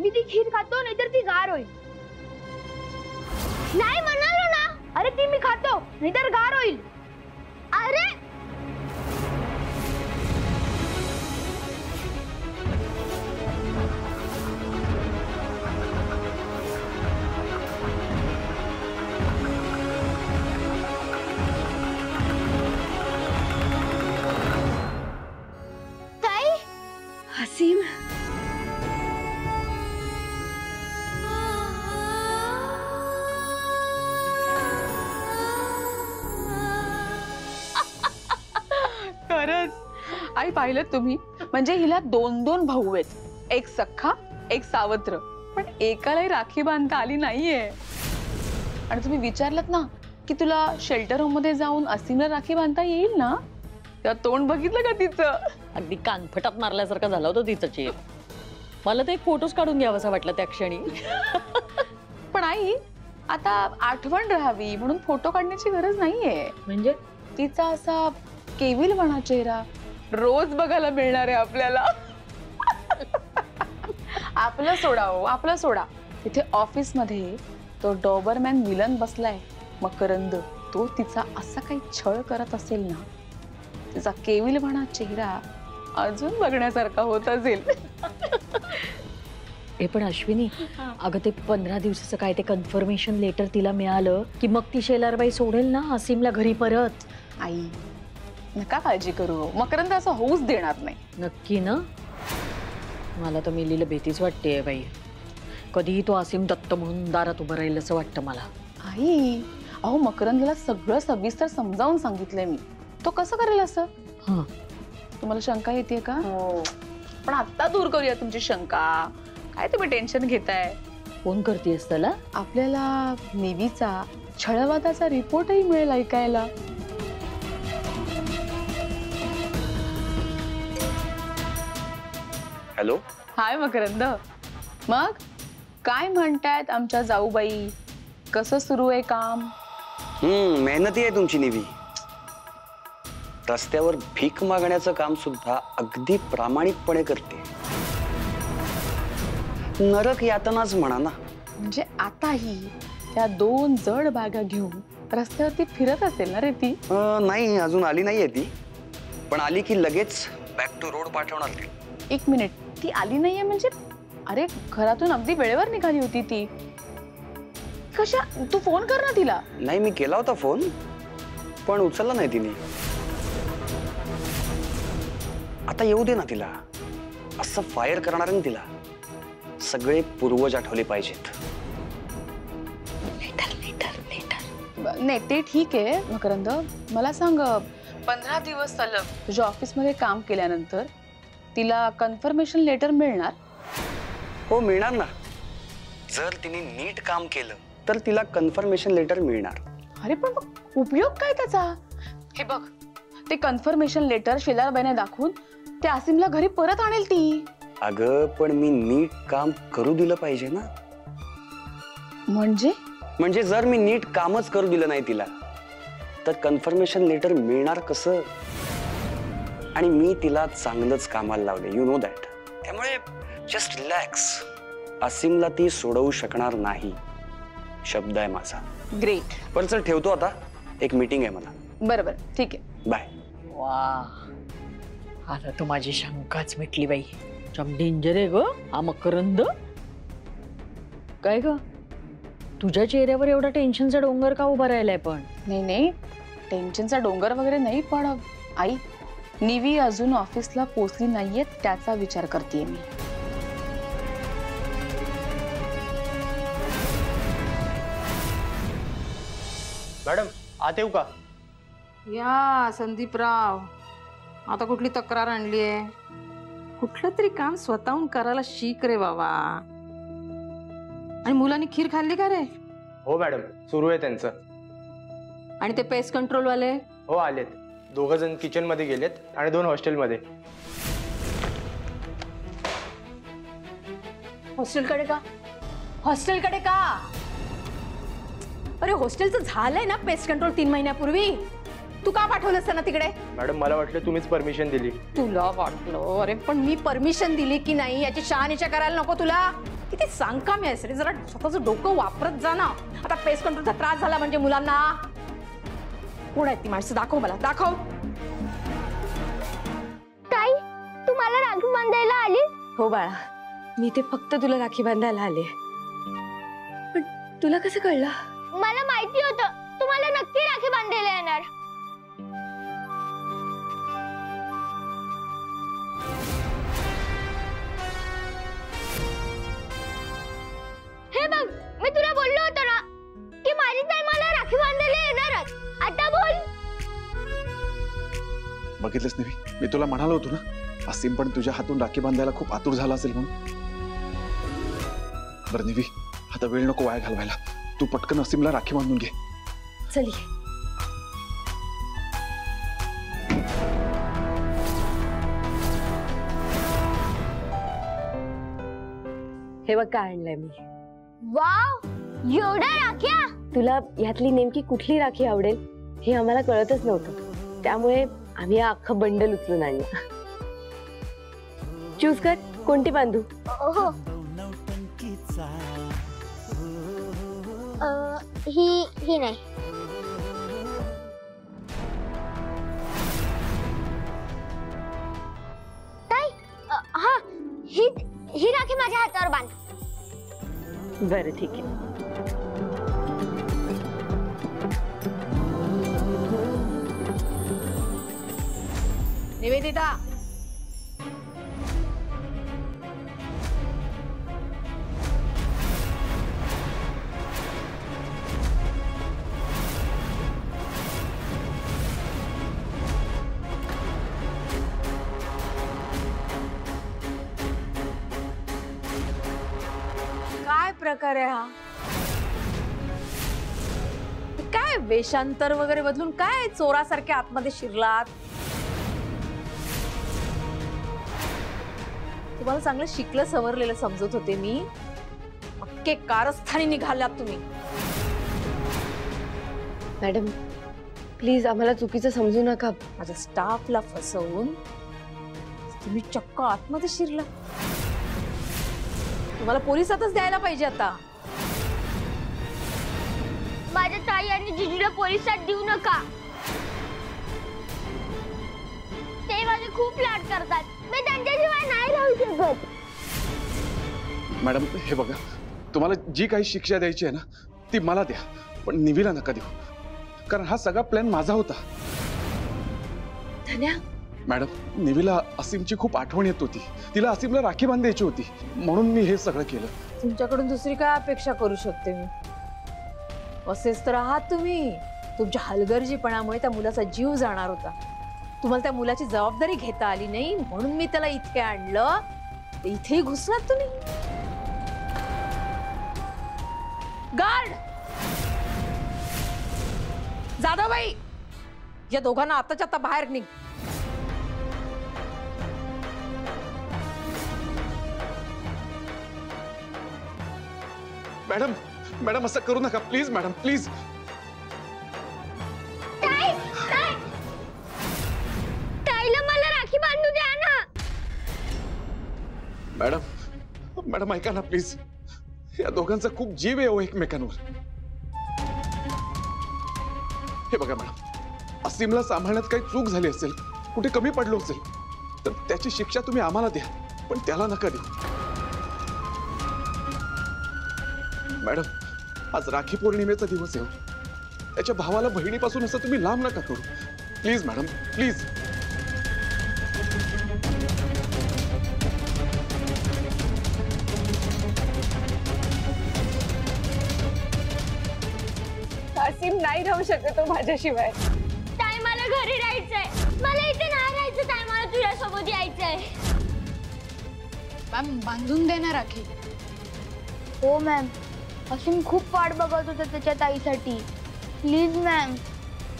मी ती खीर खातो नाहीतर ती गार होईल. नाही म्हणालो ना. अरे ती मी खातो नाहीतर गार होईल. अरे ताई. असीम, खरंच आई पाहिलं तुम्ही, म्हणजे हिला 2 भाऊ आहेत, एक सख्खा एक सावत्र, पण एकालाही राखी बांधता आली नाहीये. आणि तुम्ही विचारलत ना की तुला शेल्टर होम मध्ये जाऊन असीमला राखी बांधता येईल ना, तेव्हा तोंड बघितलं का तिचं? अगदी कानफटात मारल्यासारखं झालं होतं तिचं चेहरा. मला तर एक फोटोच काढून घ्यावासा वाटला त्या क्षणी. पण आई आता आठवण राहावी म्हणून फोटो काढण्याची गरज नाहीये. म्हणजे तिचा असा केविलवाणा चेहरा रोज बघायला मिळणार आहे आपल्याला. आपलं सोडा हो, आपलं सोडा. तिथे ऑफिस मध्ये तो डॉबरमॅन विलन बसलाय मकरंद, तो तिचा असा काही छळ करत असेल ना, तिचा केविलवाणा चेहरा अजून बघण्यासारखा होत असेल. हे पण अश्विनी, अगं ते 15 दिवसाचं काय ते कन्फर्मेशन लेटर तिला मिळालं की मग ती शेलारबाई सोडेल ना असीमला घरी परत? आई नका काळजी करू, मकरंद असं होऊच देणार नाही. नक्की ना? मला तर मिलीला भीतीच वाटतेय बाई. कधीही तो असीम दत्त म्हणून दारात उभं राहील असं वाटतं मला. आई अहो मकरंदला सगळं सविस्तर समजावून सांगितलंय मी, तो कसं करेल असं? तुम्हाला शंका येते का? पण आता दूर करूया तुमची शंका. काय तुम्ही टेन्शन घेताय? फोन करतेस त्याला? आपल्याला नेव्हीचा छळवादाचा रिपोर्टही मिळेल ऐकायला. हॅलो. हाय मकरंद, मग काय म्हणतायत आमच्या जाऊबाई? कसं सुरू आहे काम? मेहनती आहे तुमची नेव्ही. रस्त्यावर भीक मागण्याचं काम सुद्धा अगदी प्रामाणिकपणे करते. नरक यातनाच म्हणा ना. म्हणजे आताही त्या 2 जड बॅगा घेऊन रस्त्यावरती फिरत असेल ना रे ती? नाही, अजून आली नाहीये ती, पण आली की लगेच बॅक टू रोड पाठवणार ती. 1 मिनिट, ती आली नाहीये म्हणजे? अरे घरातून अगदी वेळेवर निघाली होती ती. कशा? तू फोन कर ना तिला. नाही, मी केला होता फोन पण उचलला नाही तिने. आता येऊ दे ना तिला. असं फायर करणार आहे तिला. सगळे पूर्वज आठवले पाहिजेत. नाही ते ठीक आहे मकरंद, मला सांग 15 दिवस सलग तुझ्या ऑफिसमध्ये काम केल्यानंतर तिला कन्फर्मेशन लेटर मिळणार? हो मिळणार ना. जर तिने नीट काम केलं तर तिला कन्फर्मेशन लेटर मिळणार. अरे पण मग उपयोग काय त्याचा? हे बघ, ते कन्फर्मेशन लेटर शेलारबाईने दाखवून त्या असीमला घरी परत आणेल ती. अगं पण मी नीट काम करू दिलं पाहिजे ना. म्हणजे जर मी नीट कामच करू दिलं नाही तिला तर कन्फर्मेशन लेटर मिळणार कसं? आणि मी तिला चांगलंच कामाला लावले, यू नो दॅट. त्यामुळे जस्ट रिलॅक्स. असीमला ती सोडवू शकणार नाही, शब्द आहे माझा. ग्रेट. पण चल ठेवतो आता, एक मीटिंग आहे मला. बरोबर, ठीक आहे, बाय. वा, आता तर माझी शंकाच मिटली बाई. जम डेंजर आहे ग हा मकरंद. काय ग, तुझ्या चेहऱ्यावर एवढा टेन्शनचा डोंगर का उभा राहिलाय? पण नाही, टेन्शनचा डोंगर वगैरे नाही, पण आई निवी अजून ऑफिसला पोहोचली नाहीये त्याचा विचार करतेय मी. मॅडम आत येऊ का? या संदीपराव, आता कुठली तक्रार आणली आहे? कुठलं तरी काम स्वतःहून करायला शिक रे बाबा. आणि मुलांनी खीर खाल्ली का रे? हो मॅडम, सुरू आहे त्यांचं. आणि ते पेस्ट कंट्रोल वाले? हो आलेत. 2 जण किचन मध्ये गेलेत आणि 2 हॉस्टेलमध्ये. हॉस्टेलकडे का? हॉस्टेलकडे का? अरे हॉस्टेलचं झालंय ना पेस्ट कंट्रोल 3 महिन्यापूर्वी. तू का पाठवलंस त्यांना तिकडे? मॅडम मला वाटलं तुम्हीच परमिशन दिली. तुला वाटलं? अरे पण मी परमिशन दिली की नाही याची शहानिशा करायला नको तुला? किती सांगकामी आहेस रे, जरा स्वतःचं डोकं वापरत जा ना. आता पेस्ट कंट्रोलचा त्रास झाला म्हणजे मुलांना. कोण आहेत ती माणसं? दाखव मला, दाखव. ताई तू मला राखी बांधायला आली? हो बाळा, मी ते फक्त तुला राखी बांधायला आले. पण तुला कसं कळलं? मला माहिती होतं तुम्हाला नक्की राखी बांधायला येणार. हे बघ, मी तुला बोललो होतो ना की माझी ताई मला राखी बांधायला येणारच. आता बोल. बघितलंस निवी, मी तुला म्हणालो होतो ना, असीम पण तुझ्या हातून राखी बांधायला खूप आतुर झाला असेल म्हणून. बरं निवी, आता वेळ नको वाया घालवायला. तू पटकन असीमला राखी बांधून घे. चल ये. हे बघ काय आणलंय मी. वाव, एवढ्या राख्या. तुला यातली नेमकी कुठली राखी आवडेल हे आम्हाला कळतच नव्हतं, त्यामुळे आम्ही हा अख्खं बंडल उचलून आणलं. चूज कर, कोणती बांधू? हो, ही नाही. ताई, हा, ही राखी माझ्या हातावर बांध. बरं ठीक आहे. निवेदिता, काय प्रकार आहे हा? काय वेशांतर वगैरे बदलून काय चोरासारखे आतमध्ये शिरलात? तुम्हाला चांगलं शिकलं सवरलेलं समजत होते मी. अख्खे कारस्थानी निघालात तुम्ही. मॅडम प्लीज आम्हाला चुकीचं समजू नका. माझ्या स्टाफला फसवून तुम्ही चक्क आतमध्ये शिरला. तुम्हाला पोलिसातच द्यायला पाहिजे आता. माझ्या ताई आणि जिजूला पोलिसात देऊ नका. ते माझे खूप लाड करतात. मी त्यांच्याशिवाय नाही राहू शकत. मॅडम हे बघा, तुम्हाला जी काही शिक्षा द्यायची आहे ना ती मला द्या, पण निवीला नका देऊ, कारण हा सगळा प्लॅन माझा होता. धन्या, मॅडम निवीला असीमची खूप आठवण येत होती. तिला असीमला राखी बांधायची होती, म्हणून मी हे सगळं केलं. तुमच्याकडून दुसरी काय अपेक्षा करू शकते मी? असेच तर आहात तुम्ही. तुमच्या हलगर्जीपणामुळे त्या मुलाचा जीव जाणार होता. तुम्हाला त्या मुलाची जबाबदारी घेता आली नाही म्हणून मी त्याला इथे आणलं. इथेही घुसलात तुम्ही. गार्ड, जाधवबाई, या दोघांना आताच्या आता बाहेर निघ. मॅडम मॅडम असं करू नका प्लीज. Madam please. ताईला मला राखी बांधू द्या ना. मॅडम मॅडम ऐका ना प्लीज. या दोघांचा खूप जीव आहे एकमेकांवर. हे बघा मॅडम, असीमला सांभाळण्यात काही चूक झाली असेल, कुठे कमी पडलो असेल तर त्याची शिक्षा तुम्ही आम्हाला द्या, पण त्याला नका देऊ. मॅडम आज राखी पौर्णिमेचा दिवस आहे. त्याच्या भावाला बहिणीपासून असं तुम्ही लांब नका करू. Please madam please. असीम नाही राहू शकतो माझ्याशिवाय. ताई मला घरी राहायचंय. मला इथे नाही राहायचं ताई. मला तुझ्यासोबत यायचंय. मॅम बांधून देणार राखी. हो मॅम, असीम खूप वाट बघत होता त्याच्या ताईसाठी. Please ma'am.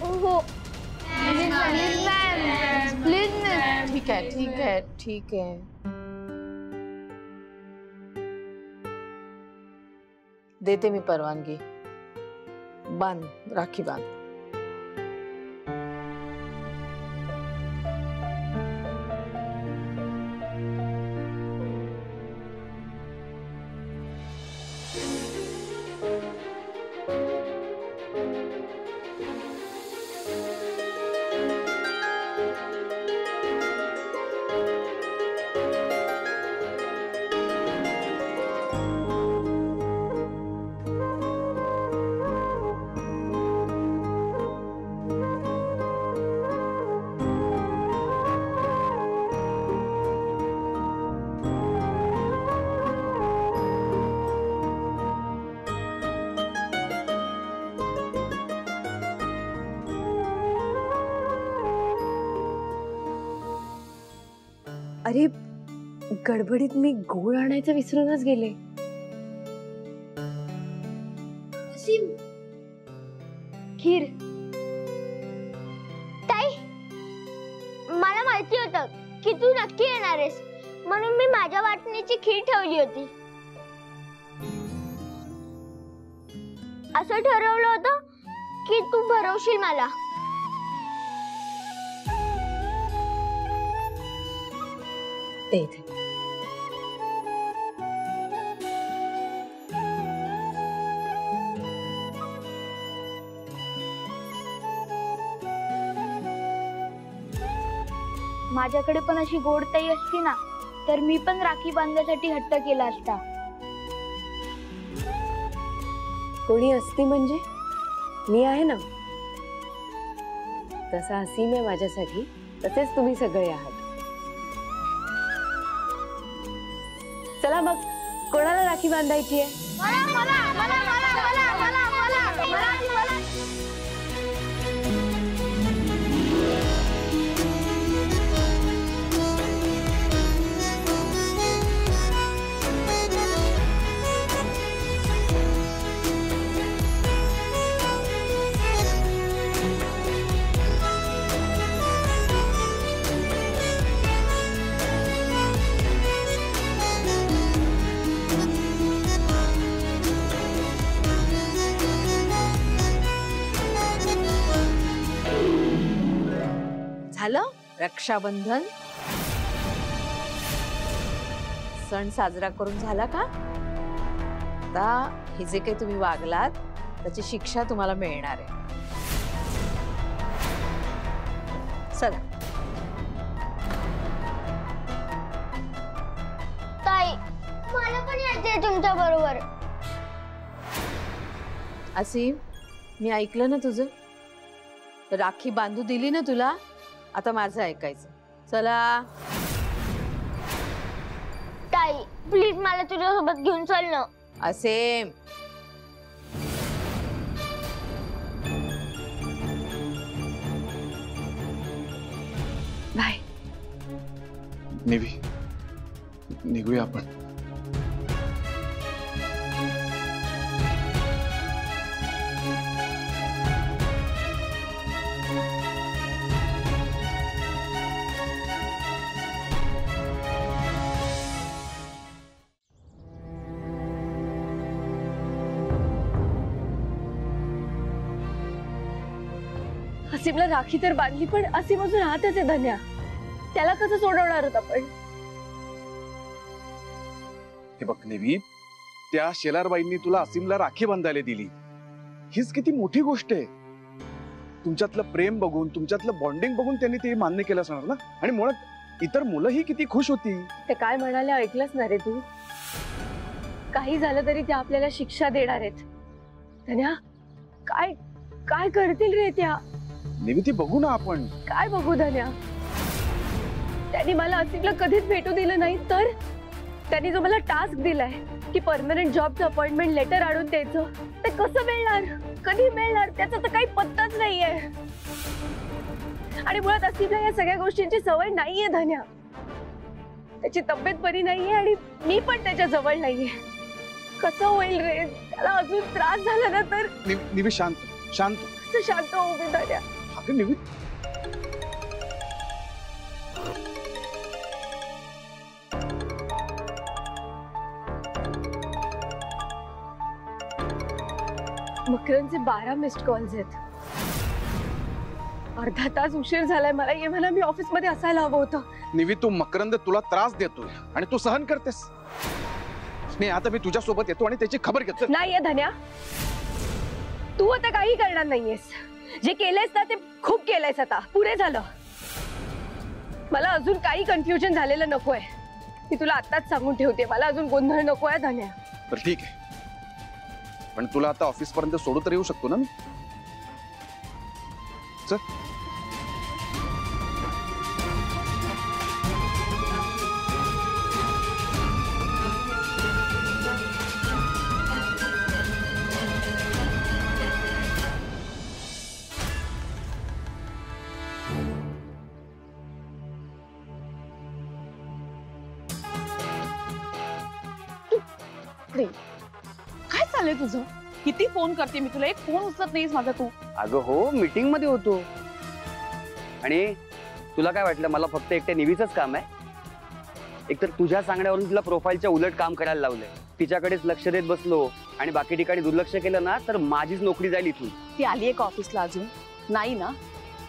हो प्लीज मॅम. Please ma'am. ठीक आहे, ठीक आहे, ठीक आहे. देते मी परवानगी. बांध राखी, बांध. अरे गडबडीत मी गोळ आणायचं विसरूनच गेले. खीर. ताई, मला माहिती होतं की तू नक्की येणार आहेस, म्हणून मी माझ्या वाटणीची खीर ठेवली होती. असं ठरवलं होतं की तू भरवशील मला. ते इथे. माझ्याकडे पण अशी गोड ताई असती ना, तर मी पण राखी बांधण्यासाठी हट्ट केला असता. कोणी असती म्हणजे मी आहे ना. तसा असीम आहे माझ्यासाठी, तसेच तुम्ही सगळे आहात. चला मग, कोणाला राखी बांधायची आहे? झालं रक्षाबंधन सण साजरा करून झाला का? आता हे जे काही तुम्ही वागलात त्याची शिक्षा तुम्हाला मिळणार आहे. चला. ताई, मला पण यायचंय तुमच्या बरोबर. असीम, मी ऐकलं ना तुझं. राखी बांधू दिली ना तुला, आता माझं ऐकायचं. चला. ताई, प्लीज मला तुझ्यासोबत घेऊन चल ना. असीम, बाय. निवी, निघूया आपण. असीमला राखी तर बांधली, पण असीम अजून राहतच आहे धन्या. त्याला कसं सोडवणार होत आपण? हे बघ निवी, त्या शेलारबाईंनी तुला असीमला राखी बांधायला दिली, हीच किती मोठी गोष्ट आहे. तुमच्यातलं प्रेम बघून, तुमच्यातलं बॉन्डिंग बघून त्यांनी ते मान्य केलं असणार ना. आणि मुळात इतर मुलंही किती खुश होती. ते काय म्हणाले ऐकलंच ना रे तू? काही झालं तरी त्या आपल्याला शिक्षा देणार आहेत. धन्या, काय काय करतील रे त्या? निवी, ती बघू ना आपण. काय बघू धन्या? त्यांनी मला असीमला कधीच भेटू दिलं नाही, तर त्यांनी जो मला टास्क दिलाय की परमनंट जॉबचं अपॉइंटमेंट लेटर आणून द्यायचं, ते कसं मिळणार, कधी मिळणार, त्याचा तर काही पत्ताच नाहीये. आणि मुळात असीमला या सगळ्या गोष्टींची सवय नाहीये धन्या. त्याची तब्येत बरी नाहीये आणि मी पण त्याच्या जवळ नाहीये. कसं होईल रे? त्याला अजून त्रास झाला ना तर? निवी, शांत शांत. कसं शांत होऊ मी धन्या? अगं निवी, मकरंदचे 12 मिस्ड कॉल्स आहेत. अर्धा तास उशीर झालाय मला. ये म्हणा मी ऑफिस मध्ये असायला हवं होतं. निवी, तू मकरंद तुला त्रास देतोय आणि तू सहन करतेस. नाही, आता मी तुझ्या सोबत येतो आणि त्याची खबर घेतो. नाहीये धन्या, तू आता काही करणार नाहीयेस. जे केलंयस ना ते खूप केलंयस. आता पुरे झालं. मला अजून काही कन्फ्युजन झालेलं नकोय. मी तुला आताच सांगून ठेवते, मला अजून गोंधळ नकोय धन्या. तर ठीक आहे, पण तुला आता ऑफिस पर्यंत सोडू तर येऊ शकतो ना मी? चल. बापरे, काय चाललंय तुझं? किती फोन करते मी तुला, एक फोन उचलत नाहीस माझा तू. अगं हो, मीटिंग मध्ये होतो. आणि तुला काय वाटलं मला फक्त एकट्या निवीचंच काम आहे? एकतर तुझ्या सांगण्यावरून तिला प्रोफाईलच्या उलट काम करायला लावलंय. तिच्याकडेच लक्ष देत बसलो आणि बाकी ठिकाणी दुर्लक्ष केलं ना तर माझीच नोकरी जाईल इथून. ती आलीये का ऑफिसला अजून? नाही ना?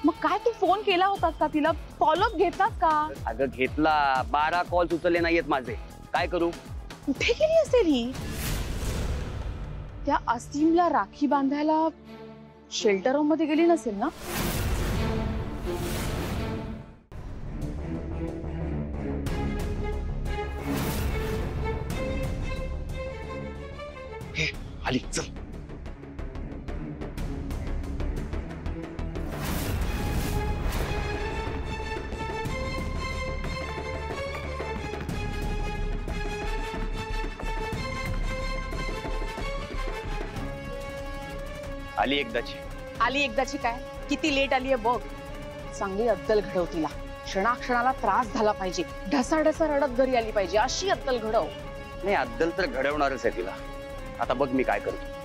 मग काय तू फोन केला होतास का तिला? फॉलोअप घेतलास का? अगं घेतला, 12 कॉल उचलले नाहीयेत माझे. काय करू? कुठे गेली असेल ही? त्या असीमला राखी बांधायला शेल्टर होम मध्ये गेली नसेल ना? आली, चल. आली एकदाची काय? किती लेट आली आहे बघ. चांगली अद्दल घडव तिला. क्षणाक्षणाला त्रास झाला पाहिजे. ढसाढसा रडत घरी आली पाहिजे, अशी अद्दल घडव. नाही, अद्दल तर घडवणारच आहे तिला. आता बघ मी काय करतो.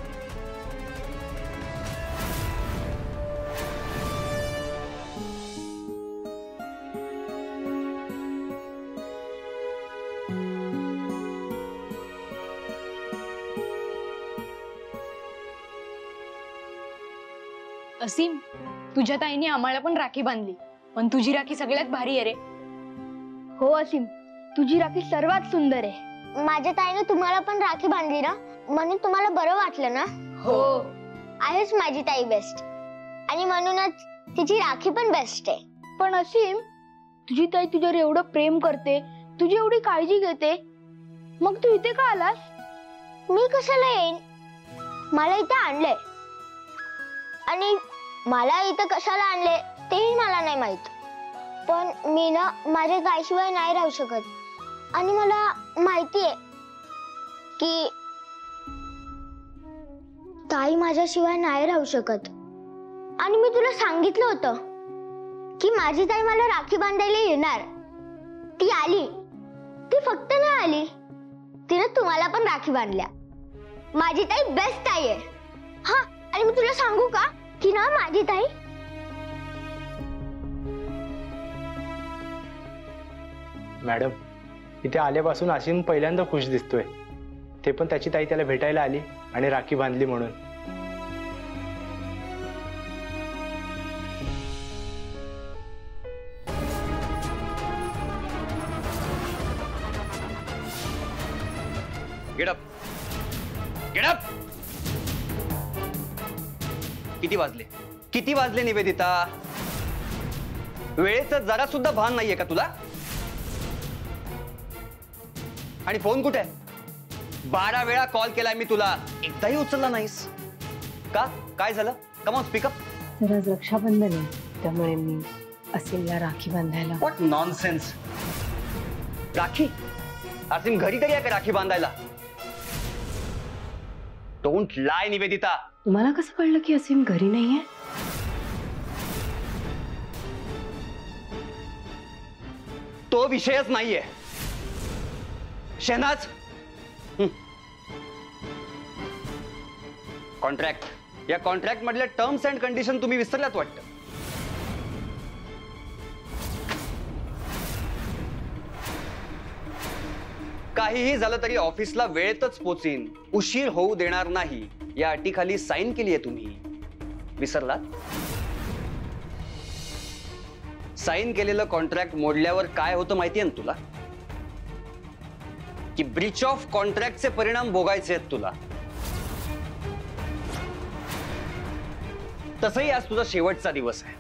असीम, तुझ्या ताईने आम्हाला पण राखी बांधली, पण तुझी राखी सगळ्यात भारी आहे रे. हो असीम, तुझी राखी सर्वात सुंदर आहे. माझ्या ताईने तुम्हाला पण राखी बांधली ना, म्हणून तुम्हाला बरं वाटलं ना? हो, आहेच माझी ताई बेस्ट, आणि म्हणूनच तिची राखी पण बेस्ट आहे. पण असीम, तुझी ताई तुझ्यावर एवढं प्रेम करते, तुझी एवढी काळजी घेते, मग तू इथे का आलास? मी कशाला येईन? मला इथे आणलंय, आणि मला इथं कशाला आणले तेही मला नाही माहित. पण मी ना माझ्या ताईशिवाय नाही राहू शकत, आणि मला माहितीये की ताई माझ्याशिवाय नाही राहू शकत. आणि मी तुला सांगितलं होतं की माझी ताई मला राखी बांधायला येणार. ती आली. ती फक्त नाही आली, तिने तुम्हाला पण राखी बांधल्या. माझी ताई बेस्ट ताई आहे. हा, आणि मी तुला सांगू का की ना माझी ताई मॅडम, इथे आल्यापासून असीम पहिल्यांदा खुश दिसतोय. ते पण त्याची ताई त्याला भेटायला आली आणि राखी बांधली म्हणून. Get up, get up. किती वाजले निवेदिता? वेळेचं जरा सुद्धा भान नाहीये का तुला? आणि फोन कुठे? 12 वेळा कॉल केलाय मी तुला, एकदाही उचलला नाहीस का? काय झालं? Come on speak up. तर आज रक्षाबंधन आहे, त्यामुळे मी असीमला राखी बांधायला. What nonsense. राखी? असीम घरी तरी आहे का राखी बांधायला? डोंट लाय निवेदिता. तुम्हाला कसं कळलं की असीम घरी नाहीये? तो विषयच नाहीये. शहनाज, कॉन्ट्रॅक्ट, या कॉन्ट्रॅक्ट मधल्या टर्म्स अँड कंडिशन तुम्ही विसरलात वाटतं. काहीही झालं तरी ऑफिसला वेळेतच पोचीन, उशीर होऊ देणार नाही, या अटीखाली साईन केली आहे तुम्ही. विसरलात? साईन केलेलं कॉन्ट्रॅक्ट मोडल्यावर काय होतं माहितीये ना तुला? की ब्रीच ऑफ कॉन्ट्रॅक्टचे परिणाम भोगायचे आहेत तुला. तसंही आज तुझा शेवटचा दिवस आहे.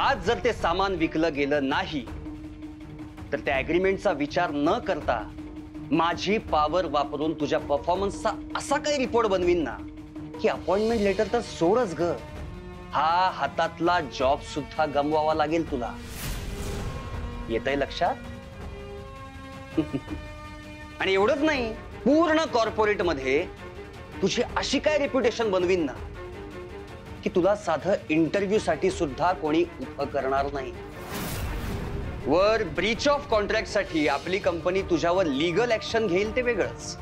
आज जर ते सामान विकलं गेलं नाही तर त्या अग्रीमेंटचा विचार न करता माझी पॉवर वापरून तुझ्या परफॉर्मन्सचा असा काही रिपोर्ट बनवीन ना की अपॉइंटमेंट लेटर तर सोडच ग, हा हातातला जॉब सुद्धा गमवावा लागेल तुला. येतंय लक्षात? आणि एवढंच नाही, पूर्ण कॉर्पोरेट मध्ये तुझी अशी काय रेप्युटेशन बनवीन ना की तुला साधं इंटरव्ह्यू साठी सुद्धा कोणी उभं करणार नाही. वर ब्रीच ऑफ कॉन्ट्रॅक्ट साठी आपली कंपनी तुझ्यावर लीगल ऍक्शन घेईल ते वेगळंच,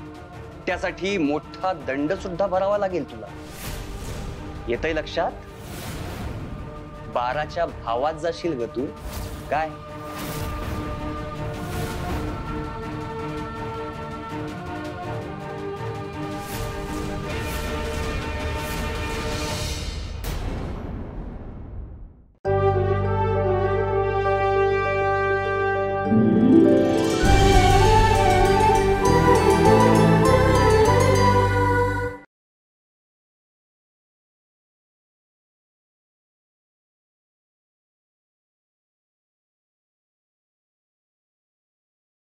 त्यासाठी मोठा दंड सुद्धा भरावा लागेल तुला. येतंय लक्षात? 12च्या भावात जाशील ग तू. काय